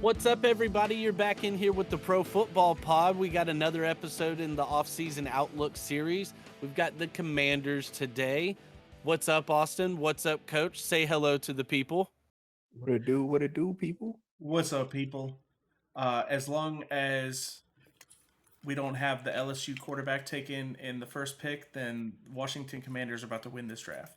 What's up, everybody? You're back in here with the Pro Football Pod. We got another episode in the off-season Outlook series. We've got the Commanders today. What's up, Austin? What's up, Coach? Say hello to the people. What it do? What it do, people? What's up, people? As long as we don't have the LSU quarterback taken in the first pick, then Washington Commanders are about to win this draft.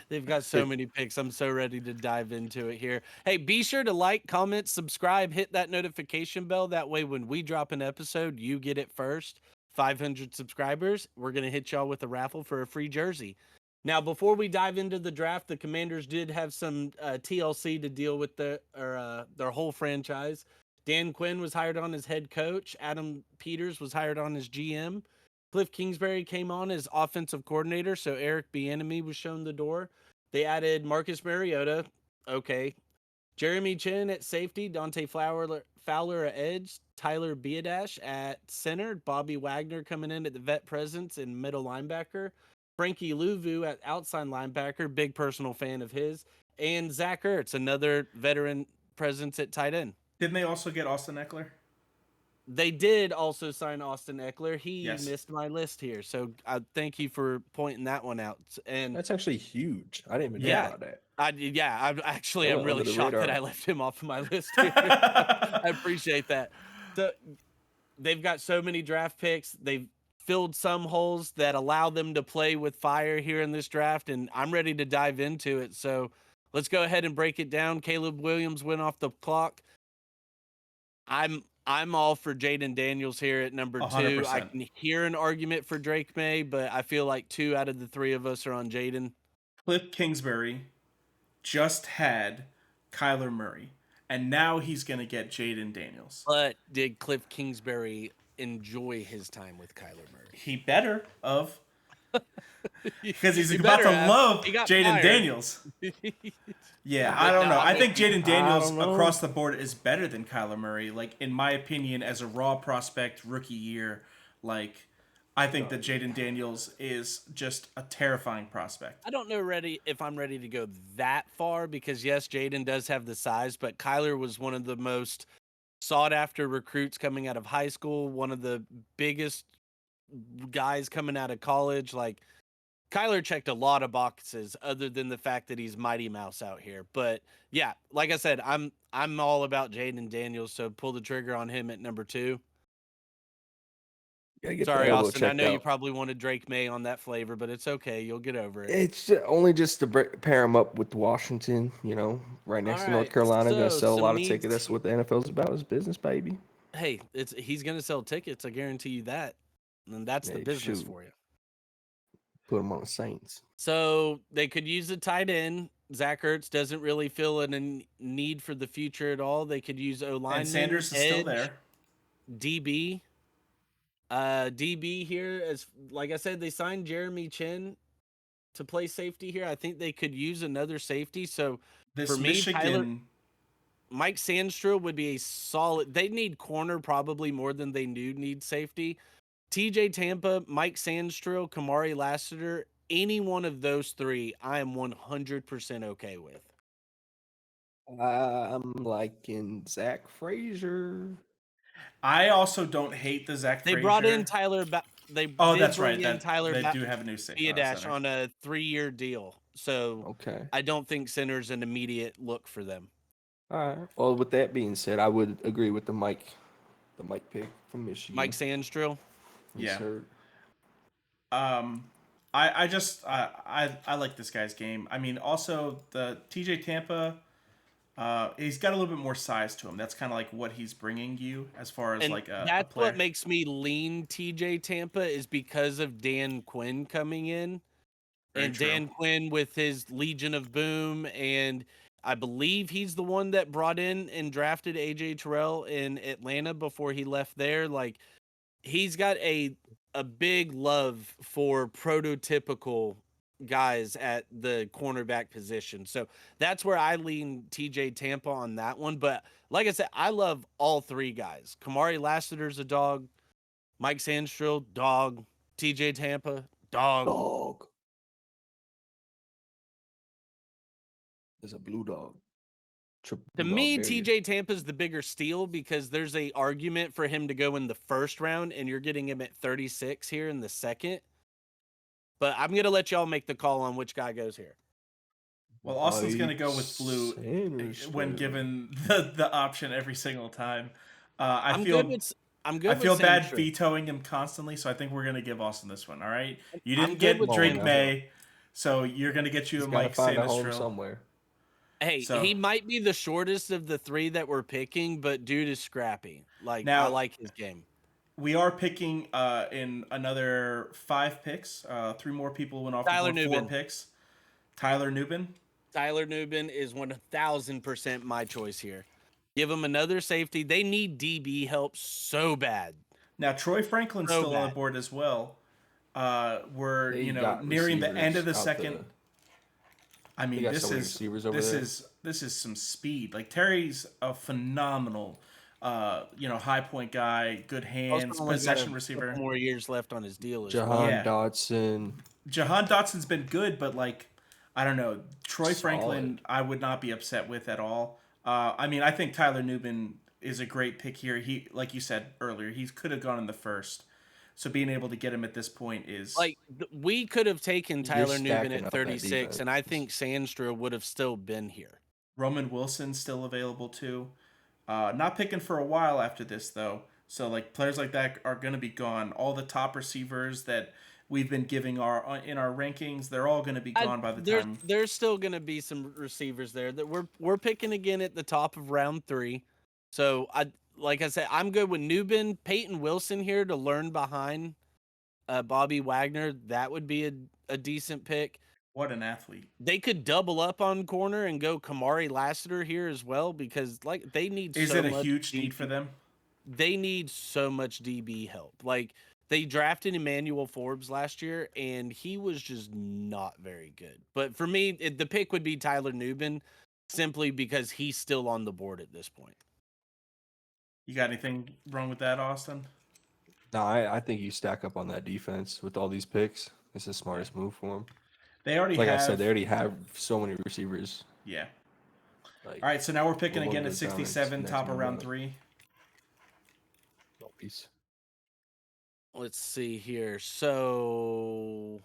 They've got so many picks. I'm so ready to dive into it here. Hey, be sure to like, comment, subscribe, hit that notification bell. That way, when we drop an episode, you get it first. 500 subscribers, we're going to hit y'all with a raffle for a free jersey. Now, before we dive into the draft, the Commanders did have some TLC to deal with their whole franchise. Dan Quinn was hired on as head coach. Adam Peters was hired on as GM. Cliff Kingsbury came on as offensive coordinator, so Eric Bieniemy was shown the door. They added Marcus Mariota, okay. Jeremy Chin at safety, Dante Fowler at edge, Tyler Biadasz at center, Bobby Wagner coming in at the vet presence and middle linebacker, Frankie Louvu at outside linebacker, big personal fan of his, and Zach Ertz, another veteran presence at tight end. Didn't they also get Austin Eckler? They did also sign Austin Eckler. He Yes. missed my list here, so thank you for pointing that one out. And That's actually huge. I didn't even Yeah. know about that. I'm went really under the shocked that radar. I left him off of my list here. I appreciate that. So they've got so many draft picks. They've filled some holes that allow them to play with fire here in this draft, and I'm ready to dive into it. So let's go ahead and break it down. Caleb Williams went off the clock. I'm all for Jaden Daniels here at number 2. 100%. I can hear an argument for Drake May, but I feel like 2 out of the 3 of us are on Jaden. Cliff Kingsbury just had Kyler Murray, and now he's going to get Jaden Daniels. But did Cliff Kingsbury enjoy his time with Kyler Murray? He better of, because he's He about to better have. love He got Jaden fired. Daniels. Yeah, I don't know. I think Jaden Daniels don't know. across the board is better than Kyler Murray. Like, in my opinion, as a raw prospect rookie year, like, I think that Jaden Daniels is just a terrifying prospect. I don't know if I'm ready to go that far because, yes, Jaden does have the size, but Kyler was one of the most sought-after recruits coming out of high school, one of the biggest guys coming out of college. Like, Kyler checked a lot of boxes other than the fact that he's Mighty Mouse out here. But yeah, like I said, I'm all about Jaden Daniels, so pull the trigger on him at number 2. Gotta get Sorry, the elbow Austin. I checked know you out. probably wanted Drake May on that flavor, but it's okay. You'll get over it. It's only just to pair him up with Washington, right next to North Alright, Carolina. Gonna so sell a some lot of needs tickets. That's what the NFL's about, is business, baby. Hey, he's gonna sell tickets. I guarantee you that, and that's the Hey, business shoot. for you. Put him on the Saints. So they could use a tight end. Zach Ertz doesn't really feel a need for the future at all. They could use O-lineman, And Sanders is still edge, there. DB. DB here, as like I said, they signed Jeremy Chin to play safety here. I think they could use another safety. So This for me, Michigan. Mike Sandstrom would be a solid. They need corner probably more than they need safety. TJ Tampa, Mike Sandstrom, Kamari Lassiter, any one of those 3, I am 100% okay with. I'm liking Zach Frazier. I also don't hate the Zach They Frazier. brought in Tyler. That's right. Tyler they do have a new Biadasz center. on a 3-year deal. So Okay. I don't think center's an immediate look for them. All right. Well, with that being said, I would agree with the Mike pick from Michigan. Mike Sandstrom. Yeah. Yes, sir. I just I like this guy's game. I mean, also the TJ Tampa, he's got a little bit more size to him. That's kind of like what he's bringing you as far as And like a that's player. what makes me lean TJ Tampa is because of Dan Quinn coming in. Very And true. Dan Quinn with his Legion of Boom, and I believe he's the one that brought in and drafted AJ Terrell in Atlanta before he left there. Like, he's got a big love for prototypical guys at the cornerback position. So that's where I lean TJ Tampa on that one. But like I said, I love all 3 guys. Kamari Lassiter's a dog. Mike Sandstrom, dog. TJ Tampa, dog. Dog. There's a blue dog. To me, TJ Tampa's the bigger steal because there's a argument for him to go in the first round, and you're getting him at 36 here in the second. But I'm gonna let y'all make the call on which guy goes here. Well, Austin's going to go with Blue when given the option every single time. I feel bad Sandstrom. vetoing him constantly, so I think we're going to give Austin this one. All right, you I'm didn't good get with Drake Sandstrom. May, so you're going to get you a Mike Sandstrom somewhere. Hey, So- he might be the shortest of the three that we're picking, but dude is scrappy. Like, Now- I like his game. We are picking in another 5 picks. 3 more people went off Tyler the board, 4 Newbin. picks. Tyler Newbin. Tyler Newbin is 1000% my choice here. Give him another safety. They need DB help so bad. Now Troy Franklin's So still on the bad. board as well. We're They nearing the got end of the receivers out second. I mean, got this so many is receivers over this there. is some speed. Like Terry's a phenomenal, high point guy, good hands, Also only got possession a receiver. couple more years left on his deal as well. Jahan Yeah. Dotson. Jahan Dotson's been good, but like, I don't know. Troy Solid. Franklin, I would not be upset with at all. I mean, I think Tyler Newbin is a great pick here. He, like you said earlier, he could have gone in the first. So being able to get him at this point is Like, we could have taken Tyler Newbin stacking at up that 36, and I defense. think Sandstra would have still been here. Roman Wilson still available too. Not picking for a while after this though. So like players like that are going to be gone. All the top receivers that we've been giving in our rankings, they're all going to be gone by the time. There's still going to be some receivers there that we're picking again at the top of round 3. So like I said, I'm good with Newbin, Peyton Wilson here to learn behind Bobby Wagner. That would be a decent pick. What an athlete. They could double up on corner and go Kamari Lassiter here as well because like they need Is so it a much huge DB. need for them? They need so much DB help. Like they drafted Emmanuel Forbes last year and he was just not very good. But for me, the pick would be Tyler Newbin simply because he's still on the board at this point. You got anything wrong with that, Austin? No, I think you stack up on that defense with all these picks. It's the smartest move for them. They already Like have. I said, they already have so many receivers. Yeah. Like, All right, so now we're picking We'll again go at down 67, next top of move round up. 3. peace. Let's see here. So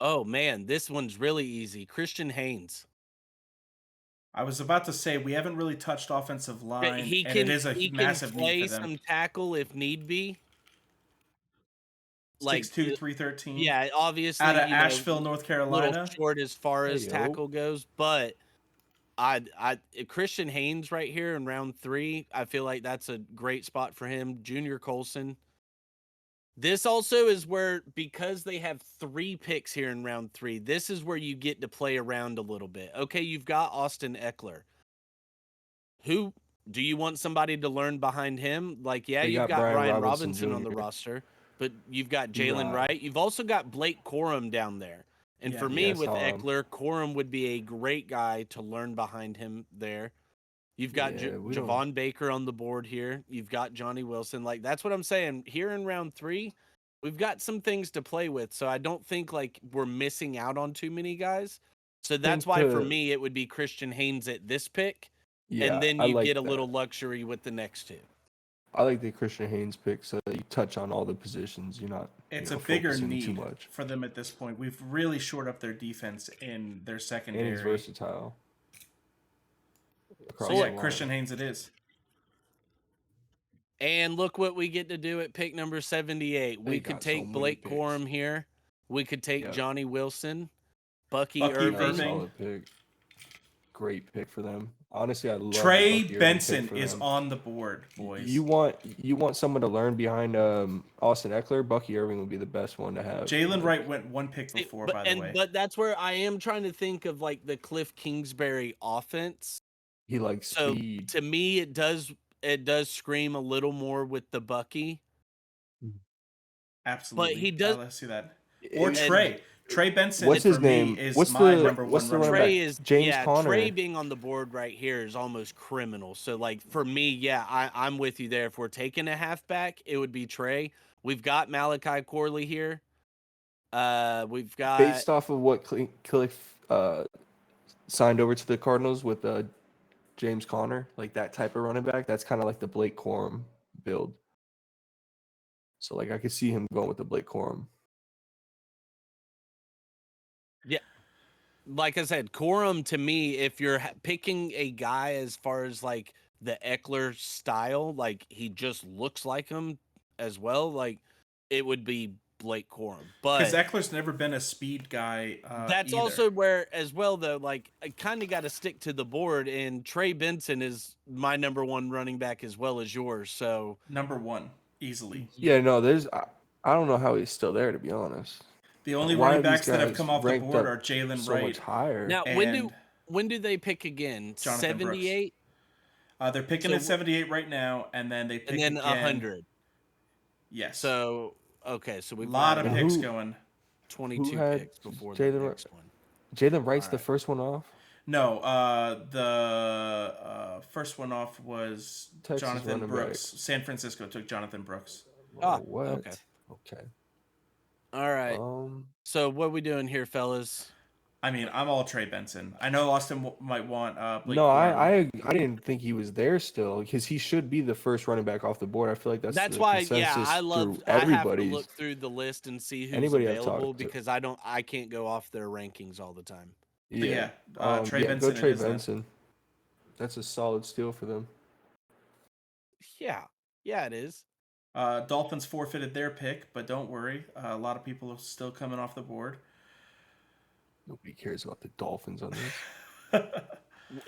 oh man, this one's really easy. Christian Haynes. I was about to say we haven't really touched offensive line, He and can it is a he can massive play need for them. some tackle if need be. 6'2", 313. Yeah, obviously Out of you know, Asheville, North little Carolina. short as far as Hey-yo. tackle goes, but Christian Haynes right here in round 3, I feel like that's a great spot for him. Junior Colson. This also is where, because they have 3 picks here in round 3, this is where you get to play around a little bit. Okay, you've got Austin Eckler. Who do you want somebody to learn behind him? Like, yeah, They you've got got Brian Ryan Robinson Robinson on the Jr.. roster, but you've got Jalen Nah. Wright. You've also got Blake Corum down there. And Yeah. for me, Yeah, I with saw him. Eckler, Corum would be a great guy to learn behind him there. You've got Yeah, we don't- Javon Baker on the board here. You've got Johnny Wilson. Like, that's what I'm saying. Here in round 3, we've got some things to play with. So I don't think, like, we're missing out on too many guys. So that's Think why, for to- me, it would be Christian Haynes at this pick. Yeah, And then I you like get a that. little luxury with the next 2. I like the Christian Haynes pick so that you touch on all the positions. You're not. It's you a know, bigger focusing need too much. for them at this point. We've really shored up their defense in their And he's secondary. versatile. Across So the yeah, line. Christian Haynes it is. And look what we get to do at pick number 78. We They could got so take many Blake picks. Corum here. We could take Yeah. Johnny Wilson, Bucky Bucky Irving. That's a Irving. solid pick. Great pick for them. Honestly, I love the Trey Bucky Irving Benson pick for is them. on the board, boys. You want someone to learn behind Austin Eckler. Bucky Irving would be the best one to have. Jalen Wright went one pick before, by the way. But that's where I am trying to think of, like, the Cliff Kingsbury offense. He likes So speed. to me, it does scream a little more with the Bucky. Absolutely. he does- Let's see that. Or And- Trey. Trey Benson What's for his name? me is What's my the- number what's one the running running Trey back. is James Conner. Trey being on the board right here is almost criminal. So, like, for me, yeah, I'm with you there. If we're taking a halfback, it would be Trey. We've got Malachi Corley here. We've got Based off of what Cliff signed over to the Cardinals with James Conner, like that type of running back. That's kind of like the Blake Corum build. So like I could see him going with the Blake Corum. Yeah. Like I said, Corum to me, if you're picking a guy as far as like the Eckler style, like he just looks like him as well, like it would be Blake Corum. Because But Eckler's never been a speed guy that's either. also where, as well, though, like I kind of got to stick to the board, and Trey Benson is my number one running back as well as yours. So Number one, easily. Yeah, no, I don't know how he's still there, to be honest. The only Why running are these backs that have guys come off the ranked board up are Jalen so much Wright higher? now, and when do they pick again? Jonathan Brooks. 78 They're picking So at 78 right now, and then they and pick then again. 100. Yes. So okay, so a we've lot got of And picks who- going. 22 had picks before the Jalen Wright? next one. Jalen Wright's All the right. first one off. No, the first one off was Texas Jonathan running Brooks. back. San Francisco took Jonathan Brooks. Ah, What? okay. Okay. All right. Um, So what are we doing here, fellas? I mean, I'm all Trey Benson. I know Austin might want Blake no, Corum. I didn't think he was there still because he should be the first running back off the board. I feel like that's the Why, consensus I through have to everybody's. look through the list and see who's Anybody I've available talked to. because I can't go off their rankings all the time. But Yeah. Trey yeah, Benson. go Trey it is then. Benson. That's a solid steal for them. Yeah, it is. Dolphins forfeited their pick, but don't worry. A lot of people are still coming off the board. Nobody cares about the Dolphins on this.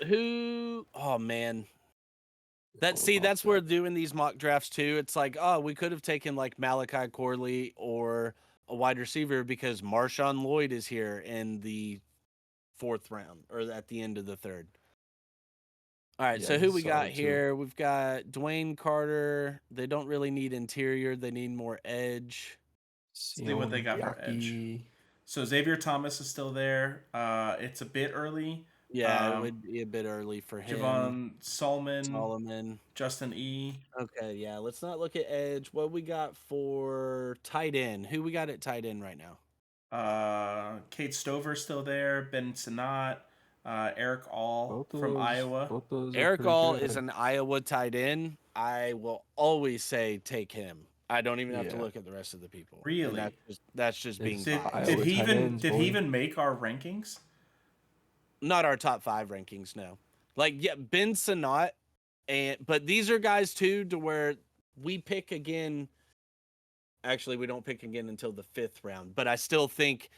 Who? Oh man, All that's about where that. doing these mock drafts too. It's like, oh, we could have taken like Malachi Corley or a wide receiver because Marshawn Lloyd is here in the 4th round or at the end of the 3rd. All right, Yeah, so who he's we got solid, too. here? We've got Dwayne Carter. They don't really need interior; they need more edge. See what they got for edge. Siaki. So Xavier Thomas is still there. It's a bit early. Yeah, it would be a bit early for him. Javon Solomon. Justin E. Okay, yeah. Let's not look at edge. What we got for tight end? Who we got at tight end right now? Kate Stover still there. Ben Sinat. Eric All Both from those- Iowa. both those are Eric pretty All good. is an Iowa tight end. I will always say take him. I don't even have to Yeah. look at the rest of the people. And Really? that's just being It's Did, biased. Iowa did he tight even ends, did boy. he even make our rankings? Not our top 5 rankings, no. Like, yeah, Ben Sinat, but these are guys too to where we pick again. Actually, we don't pick again until the 5th round, but I still think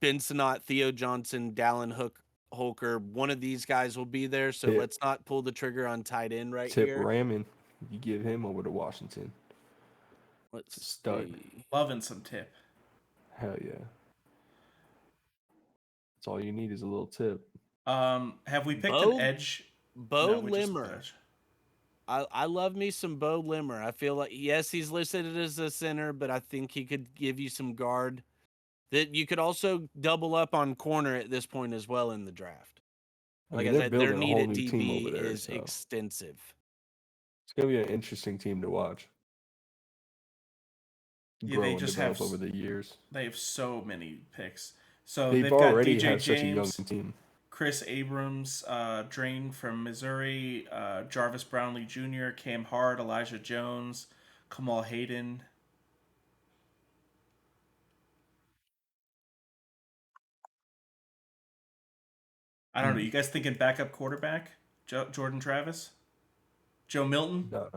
Ben Sinat, Theo Johnson, Dallin Holker, one of these guys will be there. So Tip. let's not pull the trigger on tight end right Tip here. Rammon. You give him over to Washington. Let's Stud. see. Loving some tip. Hell yeah. That's all you need is a little tip. Have we picked Bo- an edge? Bo No, we just Limmer. edge. I love me some Bo Limmer. I feel like, yes, he's listed as a center, but I think he could give you some guard. That you could also double up on corner at this point as well in the draft. Like I they're said, their building a need whole at new team DB over there, is so extensive. it's gonna be an interesting team to watch. Yeah, Grow they and just develop have over the years. They have so many picks. So They've they've got already DJ have such a young James, team. Chris Abrams, Drain from Missouri, Jarvis Brownlee Jr., Cam Hart, Elijah Jones, Kamal Hayden. I don't know. You guys thinking backup quarterback? Jordan Travis? Joe Milton? No.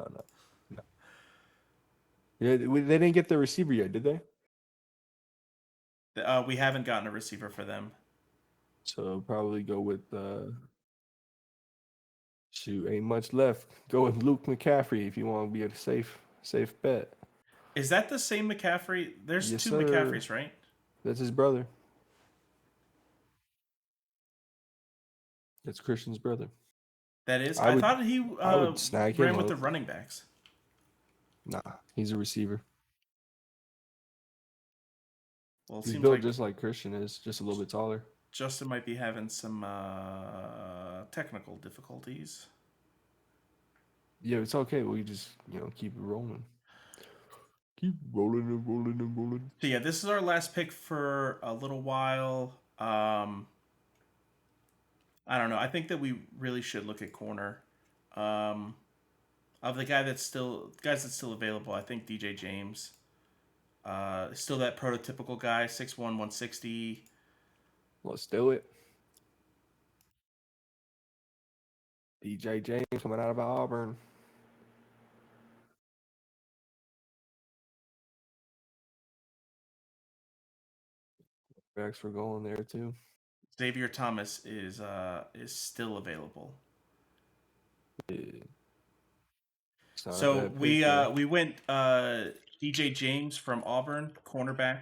Yeah, they didn't get the receiver yet, did they? We haven't gotten a receiver for them. So probably go with shoot, ain't much left. Go with Luke McCaffrey if you want to be a safe bet. Is that the same McCaffrey? There's Yes, two sir. McCaffreys, right? That's his brother. That's Christian's brother. That is. I would- thought he I would snag ran him with the up. running backs. Nah, he's a receiver. Well, it He's seems built like just like Christian is, just a little bit taller. Justin might be having some technical difficulties. Yeah, it's okay. We just keep it rolling. Keep rolling and rolling and rolling. So yeah, this is our last pick for a little while. I don't know. I think that we really should look at corner. Of the guys that's still available, I think DJ James. Still that prototypical guy, 6'1", 160. Let's do it. DJ James coming out of Auburn. Backs for going there too. Xavier Thomas is still available. Yeah. So we went DJ James from Auburn, cornerback.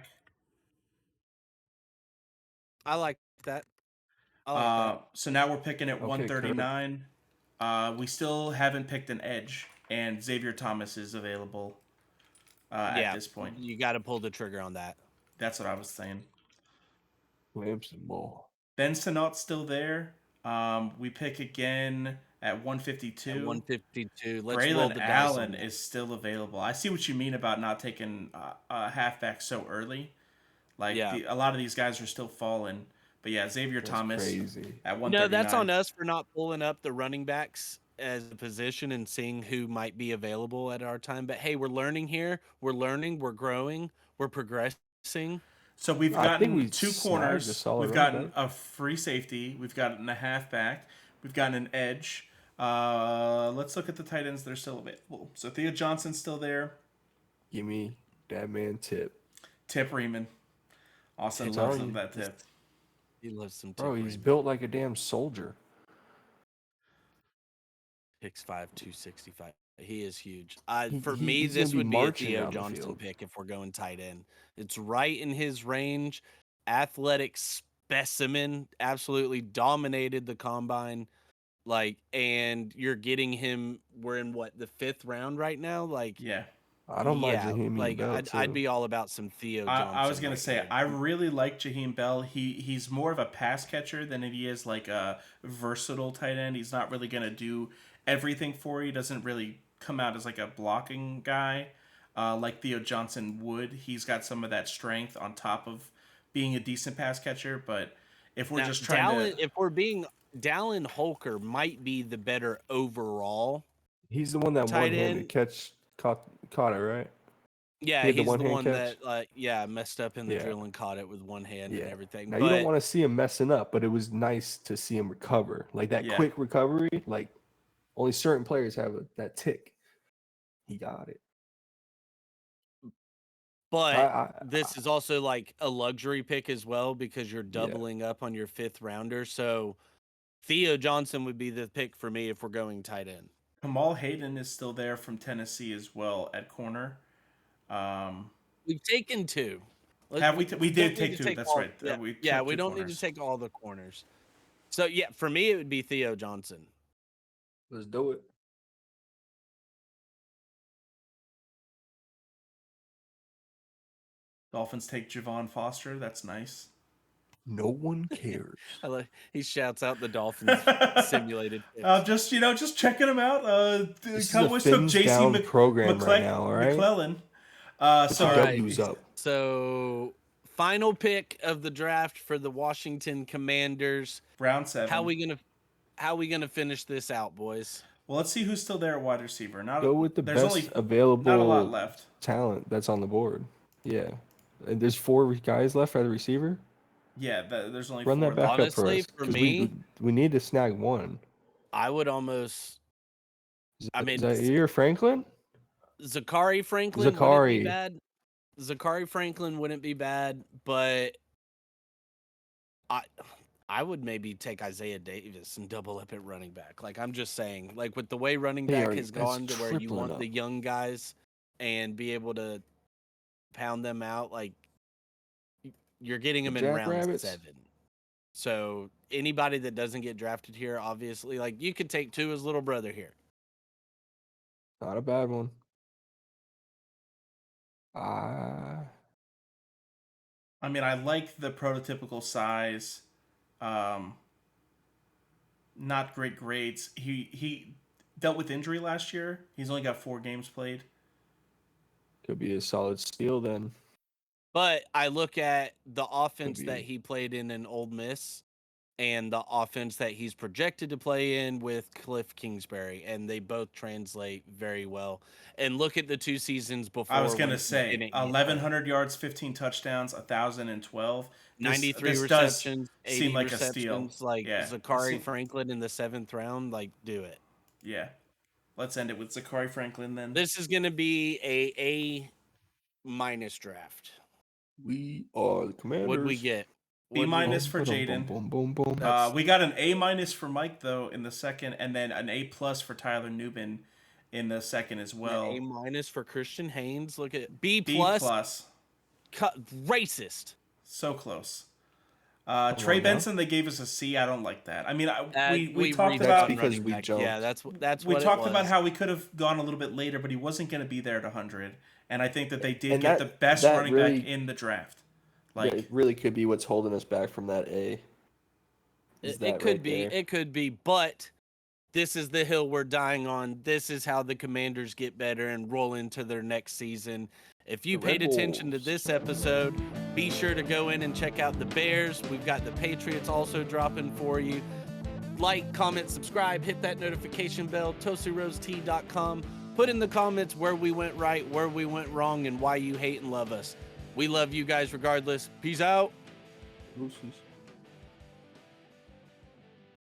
I like that. I like that. So now we're picking at Okay, 139. We still haven't picked an edge, and Xavier Thomas is available at this point. You got to pull the trigger on that. That's what I was saying. Clemson ball. Ben Sinot's still there. We pick again at 152. At 152. Let's roll Braylon the dice Allen on that. is still available. I see what you mean about not taking a halfback so early. Like Yeah. a lot of these guys are still falling. But yeah, Xavier That's Thomas crazy. at 139. No, that's on us for not pulling up the running backs as a position and seeing who might be available at our time. But hey, we're learning here. We're learning. We're growing. We're progressing. So we've I think gotten we two snagged a corners. solid We've running gotten a free safety. We've gotten a halfback. We've gotten an edge. Let's look at the tight ends that are still available. So Theo Johnson's still there. Give me that man Tip. Tip Riemann. Austin Tip loves Riemann. that tip. He loves some. Bro, Tip he's Riemann. built like a damn soldier. 6'5", 265. He is huge. He- For he- me, he's gonna this be would be a marching Theo down the Johnson field. pick if we're going tight end. It's right in his range. Athletic specimen, absolutely dominated the combine. And you're getting him. We're in what, the 5th round right now? Yeah. I don't mind Jaheim Bell I'd too. be all about some Theo Johnson. I was gonna right say here. I really like Jaheim Bell. He's more of a pass catcher than he is like a versatile tight end. He's not really gonna do everything for you. He doesn't really come out as like a blocking guy like Theo Johnson would. He's got some of that strength on top of being a decent pass catcher. But if we're Now, just trying if we're being, Dallin Holker might be the better overall. He's the one that tight one-handed end. caught it, right? Yeah, He had the he's the one-hand one catch? that messed up in the Yeah. drill and caught it with one hand and everything. Now but you don't want to see him messing up, but it was nice to see him recover. Like that Yeah. quick recovery, like only certain players have that tick. He got it. this is also like a luxury pick as well because you're doubling up on your 5th rounder. So Theo Johnson would be the pick for me if we're going tight end. Kamal Hayden is still there from Tennessee as well at corner. We've taken 2. Have we? We did don't need take to 2. That's all- right. We we took 2 don't need corners. to take all the corners. So yeah, for me it would be Theo Johnson. Let's do it. Dolphins take Javon Foster. That's nice. No one cares. I like he shouts out the Dolphins simulated. Just just checking them out. This Cowboys is a took fins JC down program right now, all right? McClellan. Put So your right. W's up. So final pick of the draft for the Washington Commanders. round 7. How we gonna finish this out, boys? Well, let's see who's still there at wide receiver. Go with the there's best only available not a lot left. talent that's on the board. Yeah. And there's 4 guys left at the receiver. Yeah, there's only Run 4 that back left. up for Honestly, us. for 'cause me- we need to snag one. I would almost. I mean, Is that your Franklin? Zakari Franklin wouldn't Zakari. be bad. Zakari Franklin wouldn't be bad, but I would maybe take Isaiah Davis and double up at running back. Like I'm just saying, like with the way running They back are- has that's gone to where you tripling want up. the young guys and be able to pound them out, like you're getting them in round Jackrabbits? 7. So anybody that doesn't get drafted here, obviously, like you could take Tua's little brother here. Not a bad one. I mean, I like the prototypical size. Not great grades. He dealt with injury last year. He's only got 4 games played. Could be a solid steal then. But I look at the offense be. that he played in Ole Miss, and the offense that he's projected to play in with Cliff Kingsbury, and they both translate very well. And look at the 2 seasons before. I was gonna when he say didn't get hurt. 1,100 yards, 15 touchdowns, 1,012. 93 this does receptions, 80 seem like a steal. receptions, like Yeah, Zachary Franklin in the 7th round. Like, do it. Yeah, let's end it with Zachary Franklin then. This is going to be a minus draft. We are the Commanders. What'd we get? B minus for Jaden. Boom, boom, boom. We got an A minus for Mike though in the second, and then an A plus for Tyler Newman in the second as well. A minus for Christian Haynes. Look at B B plus. plus. Racist. So close. Trey Benson, they gave us a C. I don't like that. I mean, we talked about because we jumped. Yeah, that's we what talked it was. about how we could have gone a little bit later, but he wasn't going to be there at 100. And I think that they did get the best running back in the draft. Like, it really could be what's holding us back from that A. It could be. It could be. But this is the hill we're dying on. This is how the Commanders get better and roll into their next season. If you paid attention to this episode, be sure to go in and check out the Bears. We've got the Patriots also dropping for you. Like, comment, subscribe, hit that notification bell, ToastyRoasT.com. Put in the comments where we went right, where we went wrong, and why you hate and love us. We love you guys regardless. Peace out. Deuces.